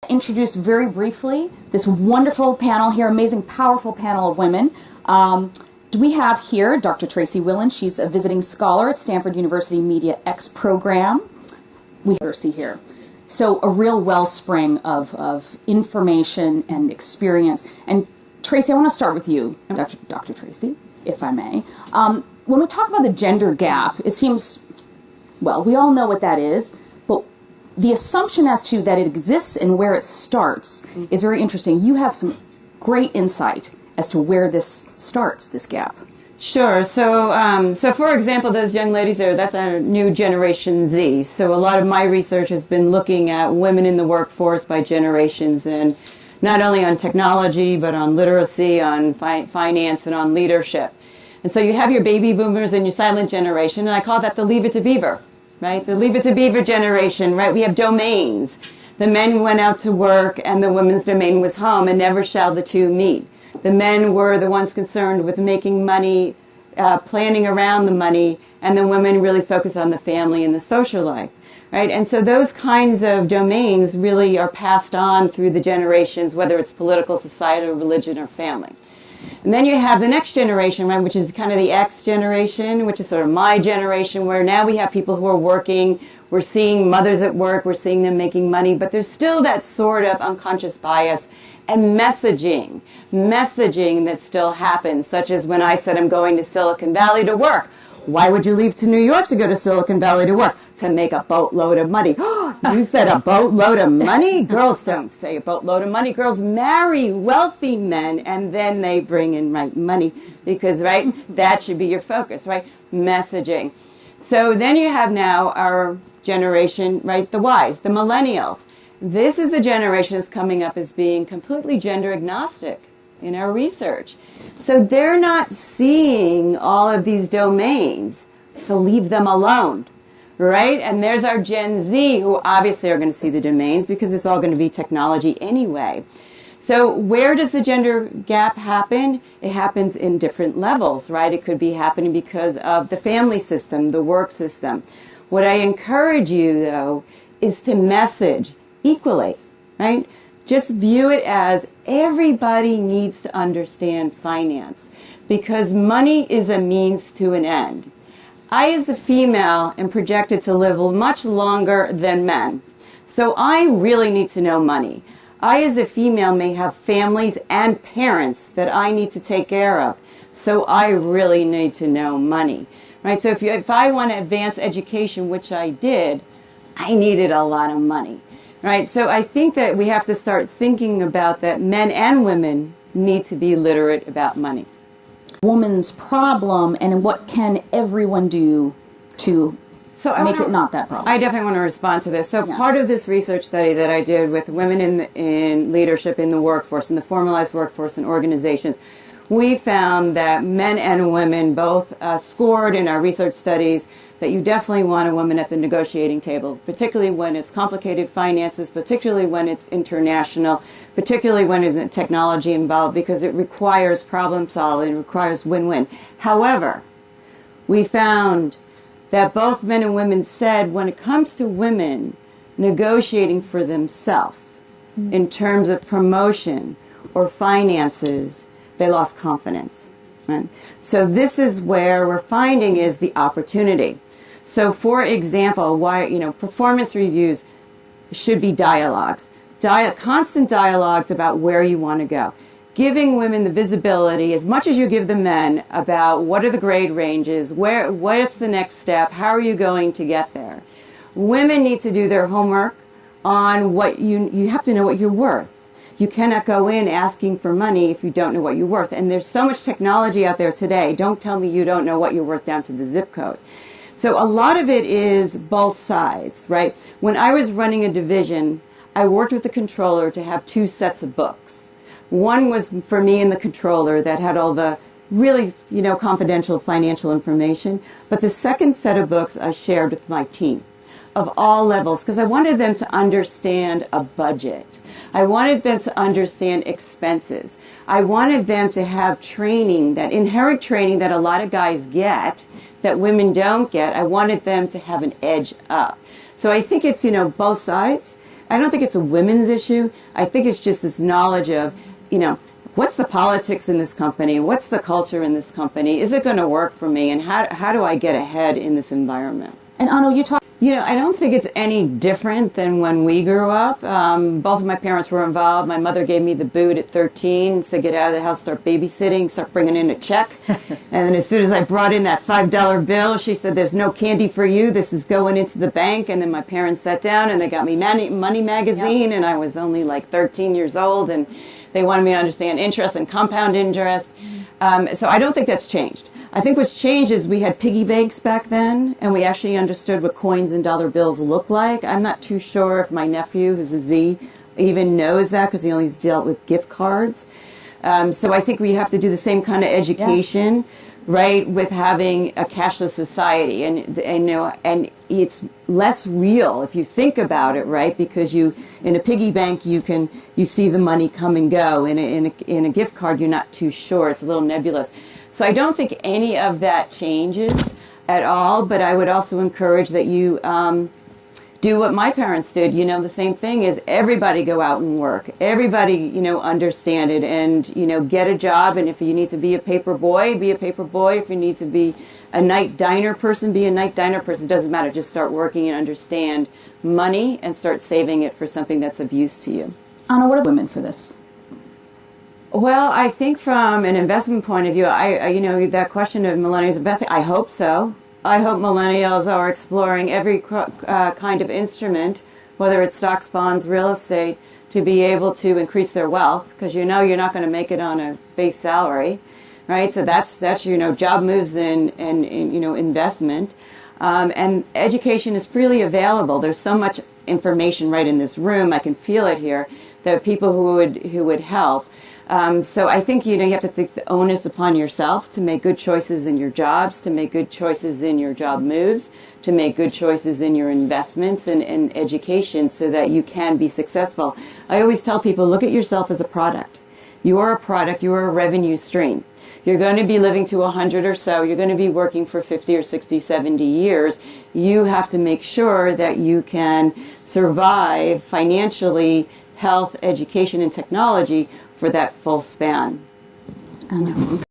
Introduced very briefly this wonderful panel here, amazing, powerful panel of women. We have here Dr. Tracey Wilen. She's a visiting scholar at Stanford University Media X program. We have her see here. So a real wellspring of information and experience. And Tracey, I want to start with you, Dr. Tracey, if I may. When we talk about the gender gap, it seems, well, we all know what that is, but the assumption as to that it exists and where it starts is very interesting. You have some great insight as to where this starts, this gap. Sure. So for example, those young ladies there, that's our new Generation Z. So a lot of my research has been looking at women in the workforce by generations, and not only on technology, but on literacy, on finance, and on leadership. And so you have your baby boomers and your silent generation, and I call that the Leave It to Beaver. Right? The Leave It to Beaver generation, right? We have domains. The men went out to work and the women's domain was home, and never shall the two meet. The men were the ones concerned with making money, planning around the money, and the women really focus on the family and the social life, right? And so those kinds of domains really are passed on through the generations, whether it's political, societal, religion, or family. And then you have the next generation, right, which is kind of the X generation, which is sort of my generation, where now we have people who are working, we're seeing mothers at work, we're seeing them making money, but there's still that sort of unconscious bias and messaging that still happens, such as when I said I'm going to Silicon Valley to work. Why would you leave to New York to go to Silicon Valley to work? To make a boatload of money. You said a boatload of money? Girls don't say a boatload of money. Girls marry wealthy men, and then they bring in right money. Because, right, that should be your focus, right? Messaging. So then you have now our generation, right, the Ys, the millennials. This is the generation that's coming up as being completely gender agnostic in our research. So they're not seeing all of these domains, so leave them alone, right? And there's our Gen Z, who obviously are going to see the domains because it's all going to be technology anyway. So where does the gender gap happen? It happens in different levels, right? It could be happening because of the family system, the work system. What I encourage you, though, is to message equally, right? Just view it as everybody needs to understand finance, because money is a means to an end. I, as a female, am projected to live much longer than men. So I really need to know money. I, as a female, may have families and parents that I need to take care of. So I really need to know money, right? So if I want to advance education, which I did, I needed a lot of money. Right, so I think that we have to start thinking about that men and women need to be literate about money. Woman's problem, and what can everyone do to make it not that problem? I definitely want to respond to this. So part of this research study that I did with women in leadership in the workforce, in the formalized workforce and organizations, we found that men and women both scored in our research studies that you definitely want a woman at the negotiating table, particularly when it's complicated finances, particularly when it's international, particularly when there's technology involved, because it requires problem solving, it requires win-win. However, we found that both men and women said when it comes to women negotiating for themselves in terms of promotion or finances, they lost confidence. Right? So this is where we're finding is the opportunity. So for example, why, performance reviews should be dialogues. Constant dialogues about where you want to go. Giving women the visibility as much as you give the men about what are the grade ranges, what's the next step, how are you going to get there. Women need to do their homework on what you have to know what you're worth. You cannot go in asking for money if you don't know what you're worth. And there's so much technology out there today. Don't tell me you don't know what you're worth down to the zip code. So a lot of it is both sides, right? When I was running a division, I worked with the controller to have two sets of books. One was for me and the controller that had all the really, confidential financial information. But the second set of books I shared with my team of all levels, because I wanted them to understand a budget. I wanted them to understand expenses. I wanted them to have training, that inherent training that a lot of guys get, that women don't get. I wanted them to have an edge up. So I think it's, both sides. I don't think it's a women's issue. I think it's just this knowledge of, what's the politics in this company? What's the culture in this company? Is it going to work for me? And how do I get ahead in this environment? And Anno, you talk. I don't think it's any different than when we grew up. Both of my parents were involved. My mother gave me the boot at 13, said get out of the house, start babysitting, start bringing in a check. And then as soon as I brought in that $5 bill, she said, there's no candy for you. This is going into the bank. And then my parents sat down and they got me Money magazine, and I was only like 13 years old, and they wanted me to understand interest and compound interest. So I don't think that's changed. I think what's changed is we had piggy banks back then, and we actually understood what coins and dollar bills look like. I'm not too sure if my nephew, who's a Z, even knows that because he only dealt with gift cards. So I think we have to do the same kind of education, right, with having a cashless society. And it's less real if you think about it, right, because in a piggy bank you see the money come and go. In a gift card you're not too sure. It's a little nebulous. So I don't think any of that changes at all, but I would also encourage that you do what my parents did. The same thing is everybody go out and work. Everybody, understand it and, get a job. And if you need to be a paper boy, be a paper boy. If you need to be a night diner person, be a night diner person. It doesn't matter. Just start working and understand money and start saving it for something that's of use to you. Anna, what are women for this? Well, I think from an investment point of view, that question of millennials investing, I hope so. I hope millennials are exploring every kind of instrument, whether it's stocks, bonds, real estate, to be able to increase their wealth, because you're not going to make it on a base salary, right? So that's job moves and investment. And education is freely available. There's so much information right in this room. I can feel it here. There are people who would help. So I think, you have to take the onus upon yourself to make good choices in your jobs, to make good choices in your job moves, to make good choices in your investments and education so that you can be successful. I always tell people, look at yourself as a product. You are a product. You are a revenue stream. You're going to be living to 100 or so. You're going to be working for 50 or 60, 70 years. You have to make sure that you can survive financially, health, education, and technology for that full span. I know.